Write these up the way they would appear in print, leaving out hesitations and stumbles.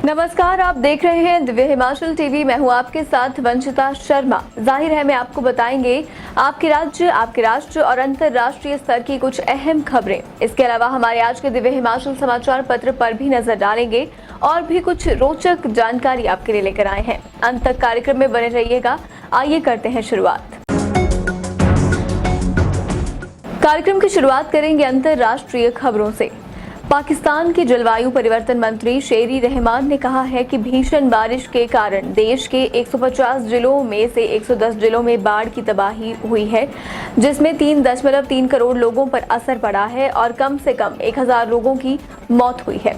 नमस्कार, आप देख रहे हैं दिव्य हिमाचल टीवी। मैं हूं आपके साथ वंशिता शर्मा। जाहिर है मैं आपको बताएंगे आपके राज्य, आपके राष्ट्र और अंतर्राष्ट्रीय स्तर की कुछ अहम खबरें। इसके अलावा हमारे आज के दिव्य हिमाचल समाचार पत्र पर भी नजर डालेंगे और भी कुछ रोचक जानकारी आपके लिए लेकर आए हैं। अंत तक कार्यक्रम में बने रहिएगा। आइए करते हैं शुरुआत। कार्यक्रम की शुरुआत करेंगे अंतर्राष्ट्रीय खबरों से। पाकिस्तान के जलवायु परिवर्तन मंत्री शेरी रहमान ने कहा है कि भीषण बारिश के कारण देश के 150 जिलों में से 110 जिलों में बाढ़ की तबाही हुई है, जिसमें 3.3 करोड़ लोगों पर असर पड़ा है और कम से कम 1000 लोगों की मौत हुई है।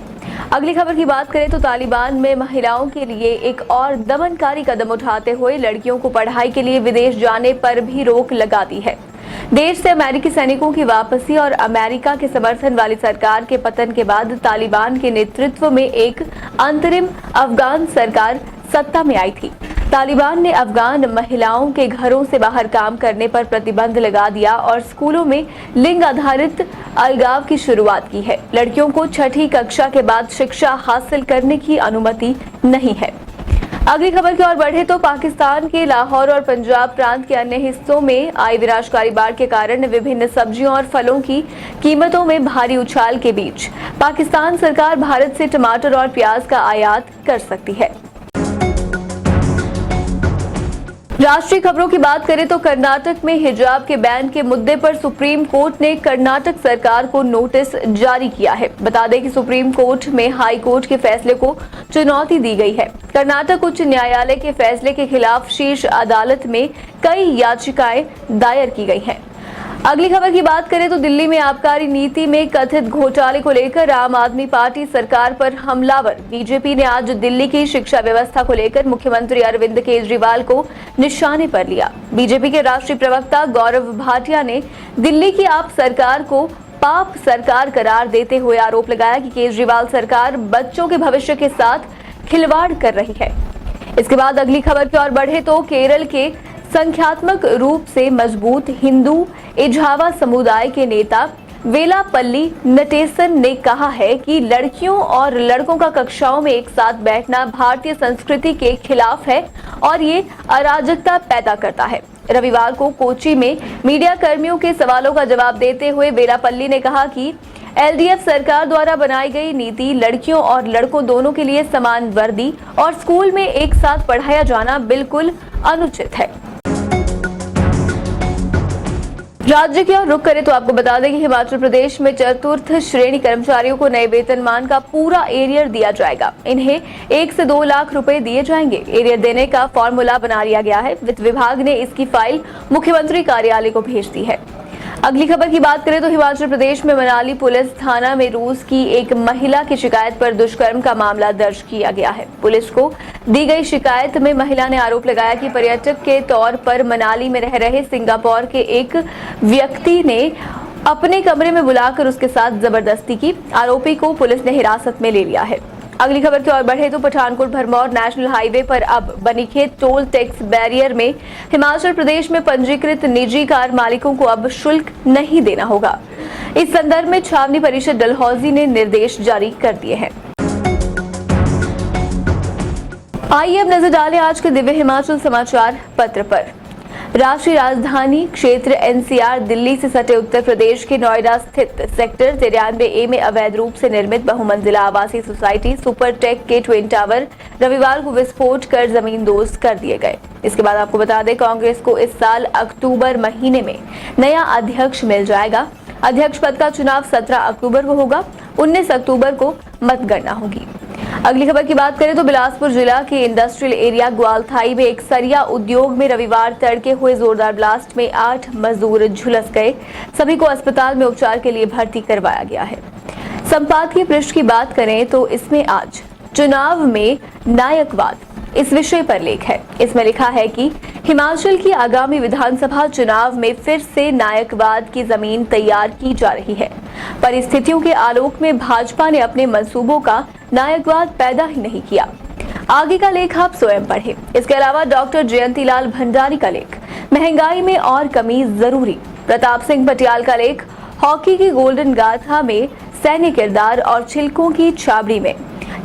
अगली खबर की बात करें तो तालिबान में महिलाओं के लिए एक और दमनकारी कदम उठाते हुए लड़कियों को पढ़ाई के लिए विदेश जाने पर भी रोक लगा दी है। देश से अमेरिकी सैनिकों की वापसी और अमेरिका के समर्थन वाली सरकार के पतन के बाद तालिबान के नेतृत्व में एक अंतरिम अफगान सरकार सत्ता में आई थी। तालिबान ने अफगान महिलाओं के घरों से बाहर काम करने पर प्रतिबंध लगा दिया और स्कूलों में लिंग आधारित अलगाव की शुरुआत की है। लड़कियों को छठी कक्षा के बाद शिक्षा हासिल करने की अनुमति नहीं है। अगली खबर की ओर बढ़े तो पाकिस्तान के लाहौर और पंजाब प्रांत के अन्य हिस्सों में आई विनाशकारी बाढ़ के कारण विभिन्न सब्जियों और फलों की कीमतों में भारी उछाल के बीच पाकिस्तान सरकार भारत से टमाटर और प्याज का आयात कर सकती है। राष्ट्रीय खबरों की बात करें तो कर्नाटक में हिजाब के बैन के मुद्दे पर सुप्रीम कोर्ट ने कर्नाटक सरकार को नोटिस जारी किया है। बता दें कि सुप्रीम कोर्ट में हाई कोर्ट के फैसले को चुनौती दी गई है। कर्नाटक उच्च न्यायालय के फैसले के खिलाफ शीर्ष अदालत में कई याचिकाएं दायर की गई हैं। अगली खबर की बात करें तो दिल्ली में आबकारी नीति में कथित घोटाले को लेकर आम आदमी पार्टी सरकार पर हमलावर। बीजेपी ने आज दिल्ली की शिक्षा व्यवस्था को लेकर मुख्यमंत्री अरविंद केजरीवाल को निशाने पर लिया। बीजेपी के राष्ट्रीय प्रवक्ता गौरव भाटिया ने दिल्ली की आप सरकार को पाप सरकार करार देते हुए आरोप लगाया कि केजरीवाल सरकार बच्चों के भविष्य के साथ खिलवाड़ कर रही है। इसके बाद अगली खबर की ओर बढ़े तो केरल के संख्यात्मक रूप से मजबूत हिंदू इजावा समुदाय के नेता वेलापल्ली नटेसन ने कहा है कि लड़कियों और लड़कों का कक्षाओं में एक साथ बैठना भारतीय संस्कृति के खिलाफ है और ये अराजकता पैदा करता है। रविवार को कोच्चि में मीडिया कर्मियों के सवालों का जवाब देते हुए वेलापल्ली ने कहा कि एलडीएफ सरकार द्वारा बनाई गई नीति लड़कियों और लड़कों दोनों के लिए समान वर्दी और स्कूल में एक साथ पढ़ाया जाना बिल्कुल अनुचित है। राज्य की ओर रुख करें तो आपको बता दें कि हिमाचल प्रदेश में चतुर्थ श्रेणी कर्मचारियों को नए वेतनमान का पूरा एरियर दिया जाएगा। इन्हें 1 से 2 लाख रुपए दिए जाएंगे। एरियर देने का फॉर्मूला बना लिया गया है। वित्त विभाग ने इसकी फाइल मुख्यमंत्री कार्यालय को भेज दी है। अगली खबर की बात करें तो हिमाचल प्रदेश में मनाली पुलिस थाना में रूस की एक महिला की शिकायत पर दुष्कर्म का मामला दर्ज किया गया है। पुलिस को दी गई शिकायत में महिला ने आरोप लगाया कि पर्यटक के तौर पर मनाली में रह रहे सिंगापुर के एक व्यक्ति ने अपने कमरे में बुलाकर उसके साथ जबरदस्ती की। आरोपी को पुलिस ने हिरासत में ले लिया है। अगली खबर की ओर बढ़े तो पठानकोट भरमौर नेशनल हाईवे पर अब बनीखेत टोल टैक्स बैरियर में हिमाचल प्रदेश में पंजीकृत निजी कार मालिकों को अब शुल्क नहीं देना होगा। इस संदर्भ में छावनी परिषद डलहौजी ने निर्देश जारी कर दिए हैं। आइए अब नजर डालें आज के दिव्य हिमाचल समाचार पत्र पर। राष्ट्रीय राजधानी क्षेत्र एनसीआर दिल्ली से सटे उत्तर प्रदेश के नोएडा स्थित सेक्टर 93A में अवैध रूप से निर्मित बहुमंजिला आवासीय सोसाइटी सुपरटेक के ट्विन टावर रविवार को विस्फोट कर जमींदोज कर दिए गए। इसके बाद आपको बता दें कांग्रेस को इस साल अक्टूबर महीने में नया अध्यक्ष मिल जाएगा। अध्यक्ष पद का चुनाव 17 अक्टूबर को होगा। 19 अक्टूबर को मतगणना होगी। अगली खबर की बात करें तो बिलासपुर जिला के इंडस्ट्रियल एरिया ग्वालथाई में एक सरिया उद्योग में रविवार तड़के हुए जोरदार ब्लास्ट में 8 मजदूर झुलस गए। सभी को अस्पताल में उपचार के लिए भर्ती करवाया गया है। संपादकीय पृष्ठ की बात करें तो इसमें आज चुनाव में नायकवाद इस विषय पर लेख है। इसमें लिखा है कि हिमाचल की आगामी विधानसभा चुनाव में फिर से नायकवाद की जमीन तैयार की जा रही है। परिस्थितियों के आलोक में भाजपा ने अपने मंसूबों का नायकवाद पैदा ही नहीं किया। आगे का लेख आप स्वयं पढ़ें। इसके अलावा डॉक्टर जयंतीलाल भंडारी का लेख महंगाई में और कमी जरूरी। प्रताप सिंह पटियाल का लेख हॉकी की गोल्डन गाथा में सैन्य किरदार और छिलकों की छाबड़ी में।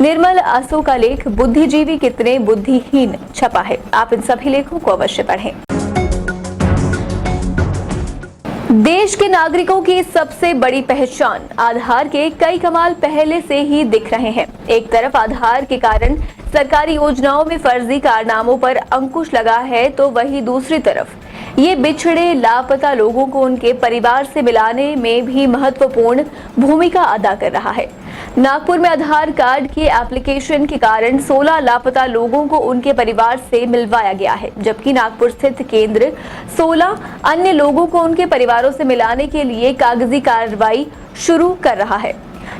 निर्मल आसो का लेख बुद्धिजीवी कितने बुद्धिहीन छपा है। आप इन सभी लेखों को अवश्य पढ़ें। देश के नागरिकों की सबसे बड़ी पहचान आधार के कई कमाल पहले से ही दिख रहे हैं। एक तरफ आधार के कारण सरकारी योजनाओं में फर्जी कारनामों पर अंकुश लगा है, तो वहीं दूसरी तरफ ये बिछड़े लापता लोगों को उनके परिवार से मिलाने में भी महत्वपूर्ण भूमिका अदा कर रहा है। नागपुर में आधार कार्ड के एप्लीकेशन के कारण 16 लापता लोगों को उनके परिवार से मिलवाया गया है, जबकि नागपुर स्थित केंद्र 16 अन्य लोगों को उनके परिवारों से मिलाने के लिए कागजी कार्रवाई शुरू कर रहा है।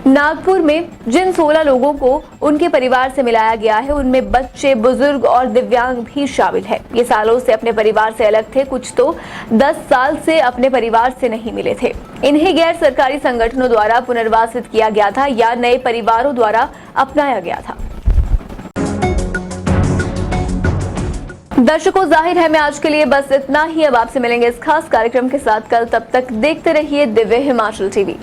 नागपुर में जिन 16 लोगों को उनके परिवार से मिलाया गया है, उनमें बच्चे, बुजुर्ग और दिव्यांग भी शामिल है। ये सालों से अपने परिवार से अलग थे, कुछ तो 10 साल से अपने परिवार से नहीं मिले थे। इन्हें गैर सरकारी संगठनों द्वारा पुनर्वासित किया गया था या नए परिवारों द्वारा अपनाया गया था। दर्शकों, जाहिर है मैं आज के लिए बस इतना ही। अब आपसे मिलेंगे इस खास कार्यक्रम के साथ कल। तब तक देखते रहिए दिव्य हिमाचल टीवी।